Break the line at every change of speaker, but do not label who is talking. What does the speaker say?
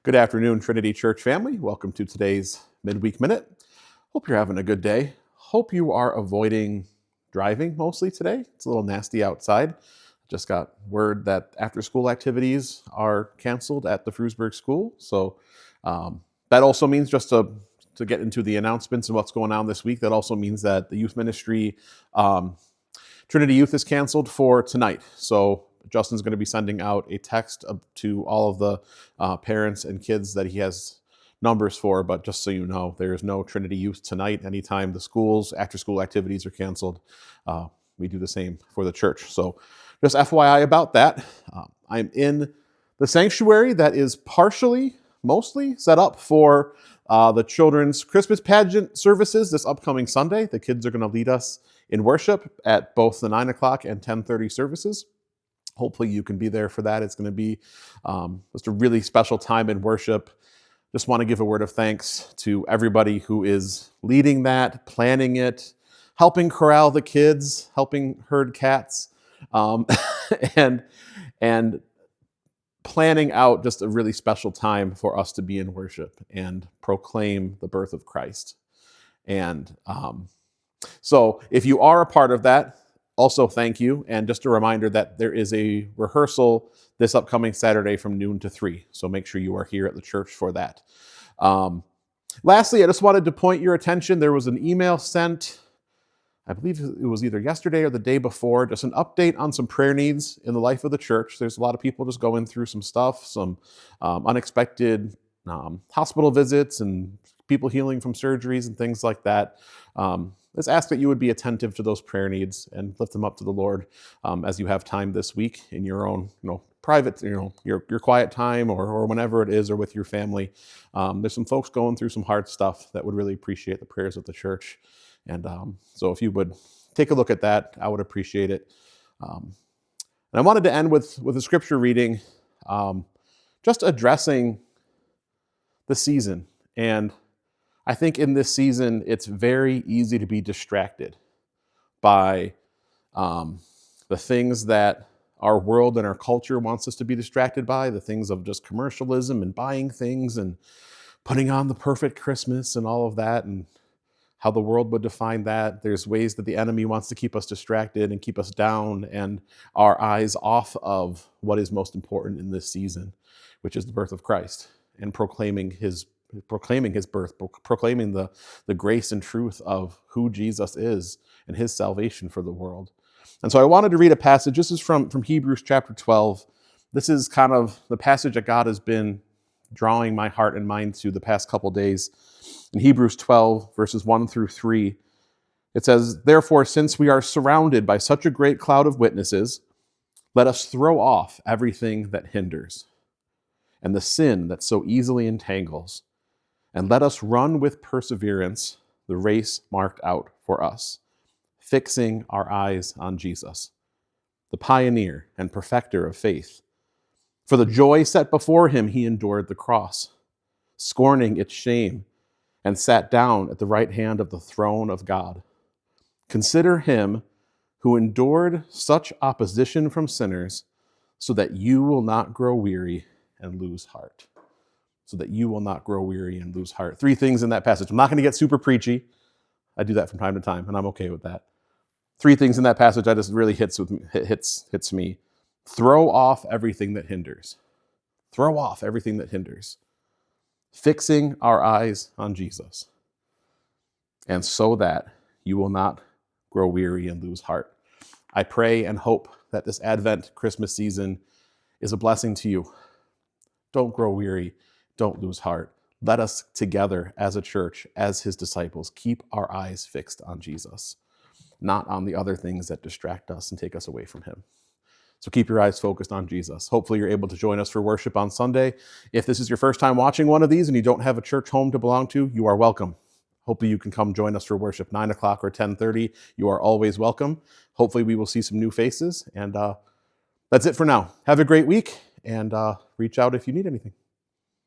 Good afternoon, Trinity Church family. Welcome to today's Midweek Minute. Hope you're having a good day. Hope you are avoiding driving mostly today. It's a little nasty outside. Just got word that after-school activities are canceled at the Frewsburg School. So that also means, just to get into the announcements and what's going on this week, that also means that the youth ministry, Trinity Youth, is canceled for tonight. So Justin's going to be sending out a text to all of the parents and kids that he has numbers for. But just so you know, there is no Trinity Youth tonight. Anytime the schools, after-school activities are canceled, we do the same for the church. So just FYI about that. I'm in the sanctuary that is mostly set up for the children's Christmas pageant services this upcoming Sunday. The kids are going to lead us in worship at both the 9 o'clock and 10:30 services. Hopefully you can be there for that. It's going to be just a really special time in worship. Just want to give a word of thanks to everybody who is leading that, planning it, helping corral the kids, helping herd cats, and planning out just a really special time for us to be in worship and proclaim the birth of Christ. And so if you are a part of that, also thank you. And just a reminder that there is a rehearsal this upcoming Saturday from noon to 3. So make sure you are here at the church for that. Lastly, I just wanted to point your attention. There was an email sent, I believe it was either yesterday or the day before, just an update on some prayer needs in the life of the church. There's a lot of people just going through some stuff, some unexpected hospital visits and people healing from surgeries and things like that. Let's ask that you would be attentive to those prayer needs and lift them up to the Lord as you have time this week in your own, private, your quiet time or whenever it is, or with your family. There's some folks going through some hard stuff that would really appreciate the prayers of the church. And so if you would take a look at that, I would appreciate it. And I wanted to end with a scripture reading, just addressing the season. And I think in this season, it's very easy to be distracted by the things that our world and our culture wants us to be distracted by, the things of just commercialism and buying things and putting on the perfect Christmas and all of that, and how the world would define that. There's ways that the enemy wants to keep us distracted and keep us down and our eyes off of what is most important in this season, which is the birth of Christ and proclaiming his birth, proclaiming the grace and truth of who Jesus is and his salvation for the world. And so I wanted to read a passage. This is from Hebrews chapter 12. This is kind of the passage that God has been drawing my heart and mind to the past couple days. In Hebrews 12, verses 1 through 3, it says, "Therefore, since we are surrounded by such a great cloud of witnesses, let us throw off everything that hinders and the sin that so easily entangles, and let us run with perseverance the race marked out for us, fixing our eyes on Jesus, the pioneer and perfecter of faith. For the joy set before him, he endured the cross, scorning its shame, and sat down at the right hand of the throne of God. Consider him who endured such opposition from sinners, so that you will not grow weary and lose heart." So that you will not grow weary and lose heart. 3 things in that passage. I'm not going to get super preachy. I do that from time to time, and I'm okay with that. 3 things in that passage that just really hits me. Throw off everything that hinders. Throw off everything that hinders. Fixing our eyes on Jesus. And so that you will not grow weary and lose heart. I pray and hope that this Advent Christmas season is a blessing to you. Don't grow weary. Don't lose heart. Let us together as a church, as his disciples, keep our eyes fixed on Jesus, not on the other things that distract us and take us away from him. So keep your eyes focused on Jesus. Hopefully you're able to join us for worship on Sunday. If this is your first time watching one of these and you don't have a church home to belong to, you are welcome. Hopefully you can come join us for worship 9 o'clock or 10:30. You are always welcome. Hopefully we will see some new faces. And that's it for now. Have a great week, and reach out if you need anything.